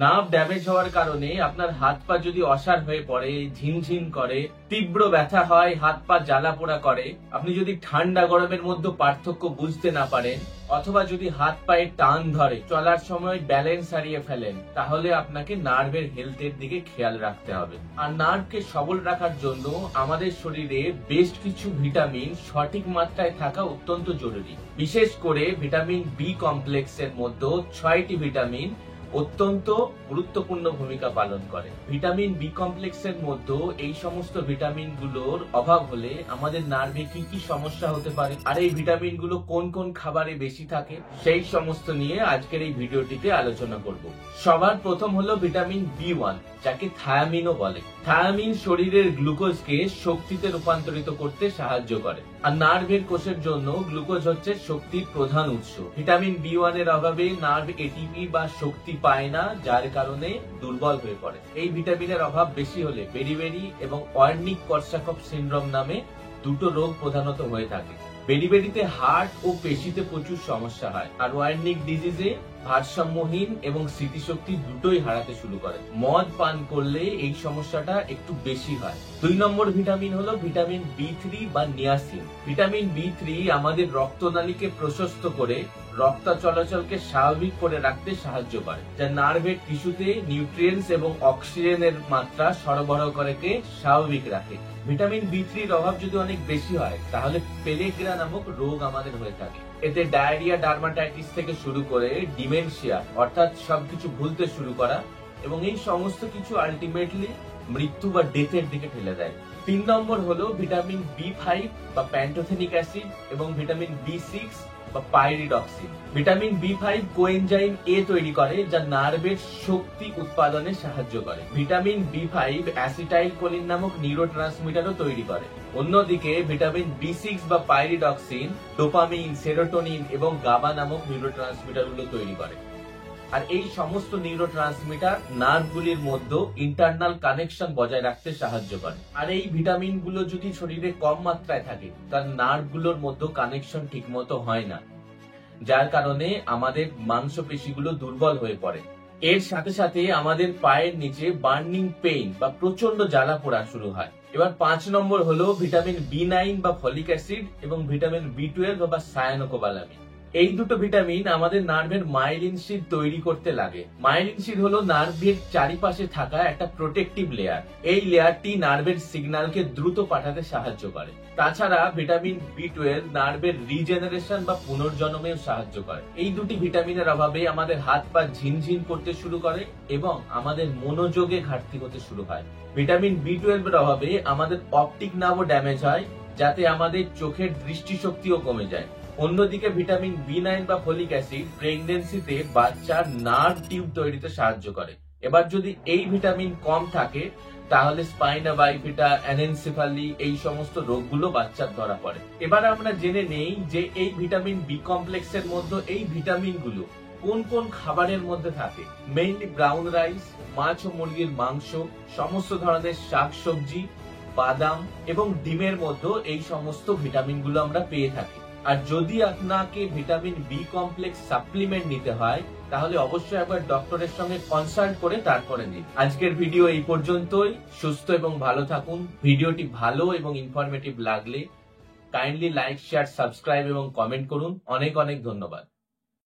Nerve damage হওয়ার কারণে আপনার হাত পা যদি অসাড় হয়ে পড়ে, ঝিনঝিন করে, তীব্র ব্যথা হয়, হাত পা জ্বালা পোড়া করে, আপনি যদি ঠান্ডা গরমের মধ্যে পার্থক্য বুঝতে না পারেন, অথবা যদি হাত পায়ে টান ধরে, চলার সময় ব্যালেন্স হারিয়ে ফেলেন, তাহলে আপনাকে নার্ভের হেলথের দিকে খেয়াল রাখতে হবে। আর নার্ভকে সবল রাখার জন্য আমাদের শরীরে বেশ কিছু ভিটামিন সঠিক মাত্রায় থাকা অত্যন্ত জরুরি। বিশেষ করে ভিটামিন বি কমপ্লেক্সের মধ্যে 6টি ভিটামিন অত্যন্ত গুরুত্বপূর্ণ ভূমিকা পালন করে। ভিটামিন বি কমপ্লেক্সের মধ্যে এই সমস্ত ভিটামিন গুলোর অভাব হলে আমাদের নার্ভে কি কি সমস্যা হতে পারে, আর এই ভিটামিন গুলো কোন কোন খাবারে বেশি থাকে, সেই সমস্ত নিয়ে আজকের এই ভিডিওটিতে আলোচনা করব। সবার প্রথম হলো ভিটামিন বি1, যাকে থায়ামিনও বলে। থায়ামিন শরীরের গ্লুকোজকে শক্তিতে রূপান্তরিত করতে সাহায্য করে, আর নার্ভের কোষের জন্য গ্লুকোজ হচ্ছে শক্তির প্রধান উৎস। ভিটামিন বি1 এর অভাবে নার্ভ এটিপি বা শক্তি পায় না, যার কারণে দুর্বল হয়ে পড়ে। এই ভিটামিনের অভাব বেশি হলে বেরিবেরি এবং ওয়ার্নিক কর্সাকফ সিনড্রোম নামে দুটো রোগ প্রধানত হয়ে থাকে। বেরিবেরিতে হার্ট ও পেশিতে প্রচুর সমস্যা হয়, আর ওয়ার্নিক ডিজিজে ভারসাম্যহীন এবং স্মৃতিশক্তি দুটোই হারাতে শুরু করে। মদ পান করলে এই সমস্যাটা একটু বেশি হয়। 2 নম্বর ভিটামিন হলো ভিটামিন বি3 বা নিয়াসিন। ভিটামিন বি3 আমাদের রক্তনালীকে প্রশস্ত করে রক্ত চলাচলকে স্বাভাবিক করে রাখতে সাহায্য করে, যা নার্ভের টিস্যুতে নিউট্রিয়েন্টস এবং অক্সিজেনের মাত্রা সরবরাহ করে স্বাভাবিক রাখে। ভিটামিন বি3 অভাব যদি অনেক বেশি হয়, তাহলে পেলেগ্রা নামক রোগ আমাদের হয়ে থাকে। এতে ডায়রিয়া, ডার্মাটাইটিস থেকে শুরু করে ডিমেনশিয়া অর্থাৎ সবকিছু ভুলতে শুরু করা, এবং এই সমস্ত কিছু আলটিমেটলি মৃত্যু বা ডেথের দিকে ঠেলে দেয়। 3 নম্বর হলো ভিটামিন বি5 বা প্যান্টোথেনিক অ্যাসিড এবং ভিটামিন বি6 বা পাইরিডক্সিন। ভিটামিন বি5 কোএনজাইম এ তৈরি করে, যা নার্ভের শক্তি উৎপাদনে সাহায্য করে। ভিটামিন বি5 অ্যাসিটাইল কোলিন নামক নিউরোট্রান্সমিটারও তৈরি করে। অন্যদিকে ভিটামিন বি6 বা পাইরিডক্সিন ডোপামিন, সেরোটোনিন এবং গাবা নামক নিউরোট্রান্সমিটারগুলো তৈরি করে। আর এই সমস্ত নিউরোট্রান্সমিটার নার্ভগুলির মধ্যে ইন্টারনাল কানেকশন বজায় রাখতে সাহায্য করে। আর এই ভিটামিন গুলো যদি শরীরে কম মাত্রায় থাকে, তার নার্ভগুলোর মধ্যে কানেকশন ঠিকমতো হয় না, যার কারণে আমাদের মাংসপেশিগুলো দুর্বল হয়ে পড়ে। এর সাথে সাথে আমাদের পায়ের নিচে বার্নিং পেইন বা প্রচন্ড জ্বালা পোড়া শুরু হয়। এবার 5 নম্বর হলো ভিটামিন বি9 বা ফলিক অ্যাসিড এবং ভিটামিন বি12 বা সায়ানোকোবালামিন। এই দুটো ভিটামিন আমাদের নার্ভের মাইলিন শিট তৈরি করতে লাগে। মাইলিন শিট হলো নার্ভের চারিপাশে থাকা একটা প্রোটেক্টিভ লেয়ার। এই লেয়ারটি নার্ভের সিগন্যালকে দ্রুত পাঠাতে সাহায্য করে। তাছাড়া ভিটামিন বি12 নার্ভের রিজেনারেশন বা পুনর্জন্মেও সাহায্য করে। এই দুটি ভিটামিনের অভাবে আমাদের হাত পা ঝিনঝিন করতে শুরু করে এবং আমাদের মনোযোগে ঘাটতি হতে শুরু হয়। ভিটামিন বি12 এর অভাবে আমাদের অপটিক নার্ভও ড্যামেজ হয়, যাতে আমাদের চোখের দৃষ্টিশক্তিও কমে যায়। অন্যদিকে ভিটামিন বি9 বা ফলিক অ্যাসিড প্রেগন্যান্সিতে বাচ্চার নার্ভ টিউব তৈরিতে সাহায্য করে। এবার যদি এই ভিটামিন কম থাকে, তাহলে স্পাইনা বাইফিটা, অ্যানেনসেফালি এই সমস্ত রোগগুলো বাচ্চার ধরা পড়ে। এবার আমরা জেনে নেই যে এই ভিটামিন বি কমপ্লেক্সের মধ্যে এই ভিটামিনগুলো কোন কোন খাবারের মধ্যে থাকে। মেইনলি ব্রাউন রাইস, মাছ ও মুরগির মাংস, সমস্ত ধরনের শাকসবজি, বাদাম এবং ডিমের মধ্যে এই সমস্ত ভিটামিনগুলো আমরা পেয়ে থাকি। আর যদি আপনাকে ভিটামিন বি কমপ্লেক্স সাপ্লিমেন্ট নিতে হয়, তাহলে অবশ্যই একবার ডক্টরের সঙ্গে কনসাল্ট করে তারপরে নিন। আজকের ভিডিও এই পর্যন্তই। সুস্থ এবং ভালো থাকুন। ভিডিওটি ভালো এবং ইনফরমেটিভ লাগলে কাইন্ডলি লাইক, শেয়ার, সাবস্ক্রাইব এবং কমেন্ট করুন। অনেক অনেক ধন্যবাদ।